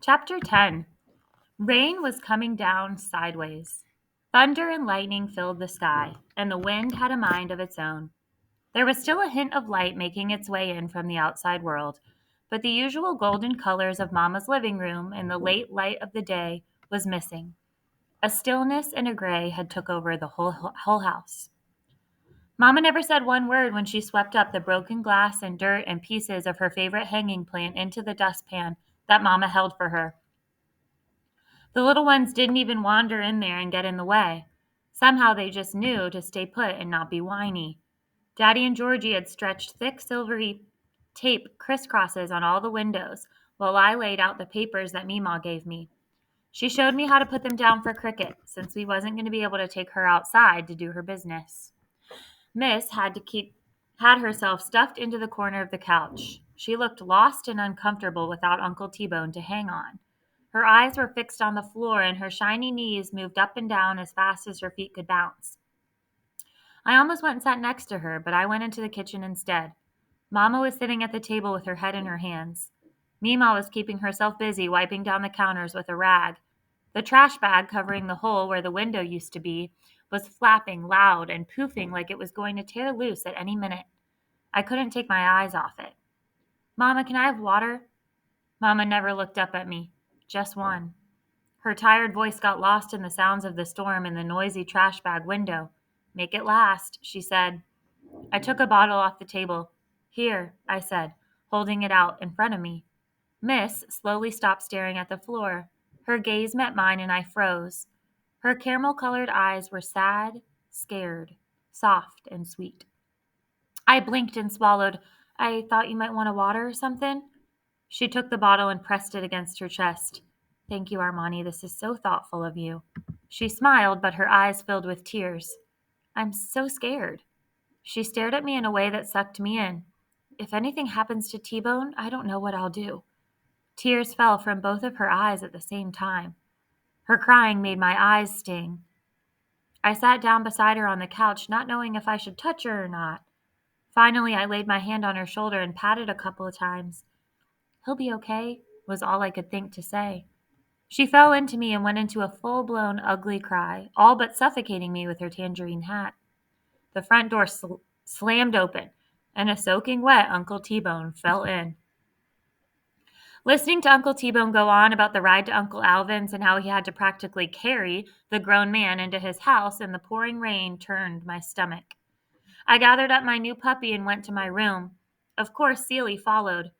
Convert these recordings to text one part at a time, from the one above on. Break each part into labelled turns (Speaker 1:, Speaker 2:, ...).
Speaker 1: Chapter 10. Rain was coming down sideways. Thunder and lightning filled the sky, and the wind had a mind of its own. There was still a hint of light making its way in from the outside world, but the usual golden colors of Mama's living room in the late light of the day was missing. A stillness and a gray had took over the whole house. Mama never said one word when she swept up the broken glass and dirt and pieces of her favorite hanging plant into the dustpan that Mama held for her. The little ones didn't even wander in there and get in the way. Somehow they just knew to stay put and not be whiny. Daddy and Georgie had stretched thick silvery tape crisscrosses on all the windows while I laid out the papers that Meemaw gave me. She showed me how to put them down for Cricket, since we wasn't going to be able to take her outside to do her business. Miss had herself stuffed into the corner of the couch. She looked lost and uncomfortable without Uncle T-Bone to hang on. Her eyes were fixed on the floor, and her shiny knees moved up and down as fast as her feet could bounce. I almost went and sat next to her, but I went into the kitchen instead. Mama was sitting at the table with her head in her hands. Meemaw was keeping herself busy wiping down the counters with a rag. The trash bag covering the hole where the window used to be was flapping loud and poofing like it was going to tear loose at any minute. I couldn't take my eyes off it. "Mama, can I have water?" Mama never looked up at me. Just one. Her tired voice got lost in the sounds of the storm in the noisy trash bag window. "Make it last," she said. I took a bottle off the table. "Here," I said, holding it out in front of me. Miss slowly stopped staring at the floor. Her gaze met mine and I froze. Her caramel-colored eyes were sad, scared, soft, and sweet. I blinked and swallowed. "I thought you might want a water or something." She took the bottle and pressed it against her chest. "Thank you, Armani. This is so thoughtful of you." She smiled, but her eyes filled with tears. "I'm so scared." She stared at me in a way that sucked me in. "If anything happens to T-Bone, I don't know what I'll do." Tears fell from both of her eyes at the same time. Her crying made my eyes sting. I sat down beside her on the couch, not knowing if I should touch her or not. Finally, I laid my hand on her shoulder and patted a couple of times. "He'll be okay," was all I could think to say. She fell into me and went into a full-blown ugly cry, all but suffocating me with her tangerine hat. The front door slammed open, and a soaking wet Uncle T-Bone fell in. Listening to Uncle T-Bone go on about the ride to Uncle Alvin's and how he had to practically carry the grown man into his house in the pouring rain turned my stomach. I gathered up my new puppy and went to my room. Of course, Celie followed.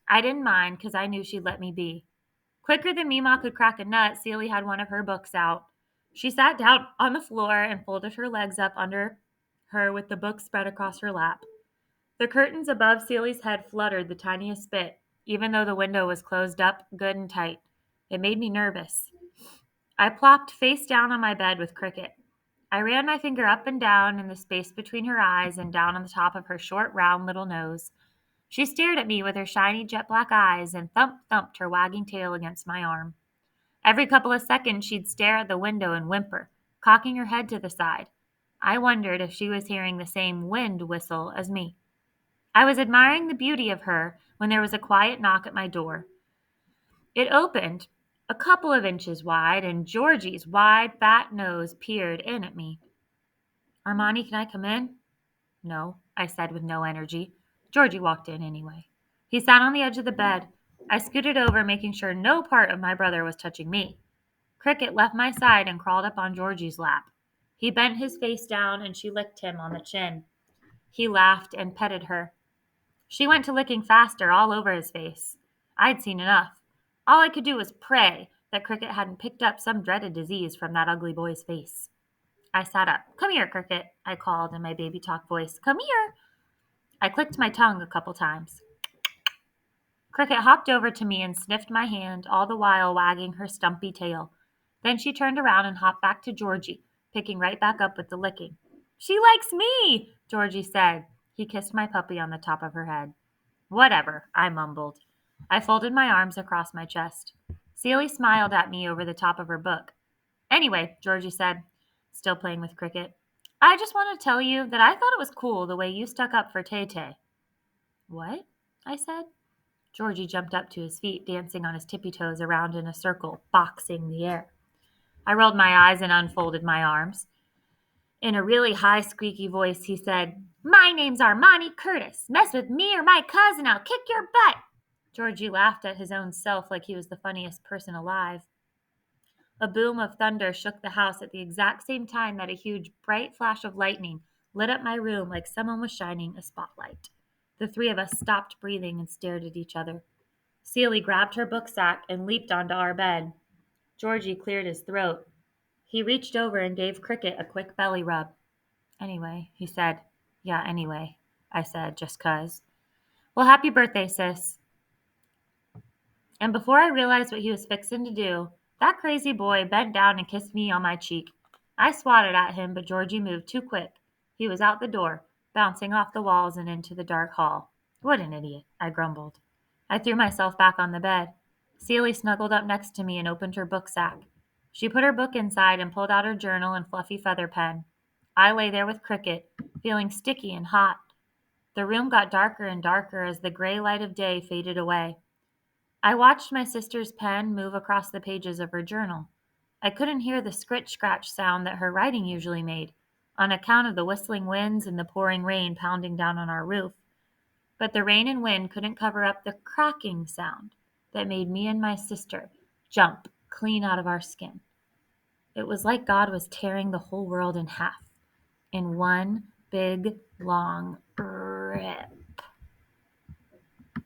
Speaker 1: I didn't mind because I knew she'd let me be. Quicker than Meemaw could crack a nut, Celie had one of her books out. She sat down on the floor and folded her legs up under her with the book spread across her lap. The curtains above Celie's head fluttered the tiniest bit, even though the window was closed up good and tight. It made me nervous. I plopped face down on my bed with Cricket. I ran my finger up and down in the space between her eyes and down on the top of her short, round little nose. She stared at me with her shiny jet-black eyes and thumped her wagging tail against my arm. Every couple of seconds, she'd stare at the window and whimper, cocking her head to the side. I wondered if she was hearing the same wind whistle as me. I was admiring the beauty of her when there was a quiet knock at my door. It opened a couple of inches wide, and Georgie's wide, fat nose peered in at me. "Armani, can I come in?" "No," I said with no energy. Georgie walked in anyway. He sat on the edge of the bed. I scooted over, making sure no part of my brother was touching me. Cricket left my side and crawled up on Georgie's lap. He bent his face down, and she licked him on the chin. He laughed and petted her. She went to licking faster, all over his face. I'd seen enough. All I could do was pray that Cricket hadn't picked up some dreaded disease from that ugly boy's face. I sat up. "Come here, Cricket," I called in my baby talk voice. "Come here." I clicked my tongue a couple times. Cricket hopped over to me and sniffed my hand, all the while wagging her stumpy tail. Then she turned around and hopped back to Georgie, picking right back up with the licking. "She likes me," Georgie said. He kissed my puppy on the top of her head. "Whatever," I mumbled. I folded my arms across my chest. Celie smiled at me over the top of her book. "Anyway," Georgie said, still playing with Cricket, "I just want to tell you that I thought it was cool the way you stuck up for Tay-Tay." "What?" I said. Georgie jumped up to his feet, dancing on his tippy toes around in a circle, boxing the air. I rolled my eyes and unfolded my arms. In a really high, squeaky voice, he said, "My name's Armani Curtis. Mess with me or my cousin, I'll kick your butt." Georgie laughed at his own self like he was the funniest person alive. A boom of thunder shook the house at the exact same time that a huge, bright flash of lightning lit up my room like someone was shining a spotlight. The three of us stopped breathing and stared at each other. Celie grabbed her book sack and leaped onto our bed. Georgie cleared his throat. He reached over and gave Cricket a quick belly rub. "Anyway," he said. "Yeah, anyway," I said, just 'cause. "Well, happy birthday, sis." And before I realized what he was fixin' to do, that crazy boy bent down and kissed me on my cheek. I swatted at him, but Georgie moved too quick. He was out the door, bouncing off the walls and into the dark hall. "What an idiot," I grumbled. I threw myself back on the bed. Celie snuggled up next to me and opened her book sack. She put her book inside and pulled out her journal and fluffy feather pen. I lay there with Cricket, feeling sticky and hot. The room got darker and darker as the gray light of day faded away. I watched my sister's pen move across the pages of her journal. I couldn't hear the scritch-scratch sound that her writing usually made, on account of the whistling winds and the pouring rain pounding down on our roof. But the rain and wind couldn't cover up the cracking sound that made me and my sister jump clean out of our skin. It was like God was tearing the whole world in half in one big, long rip.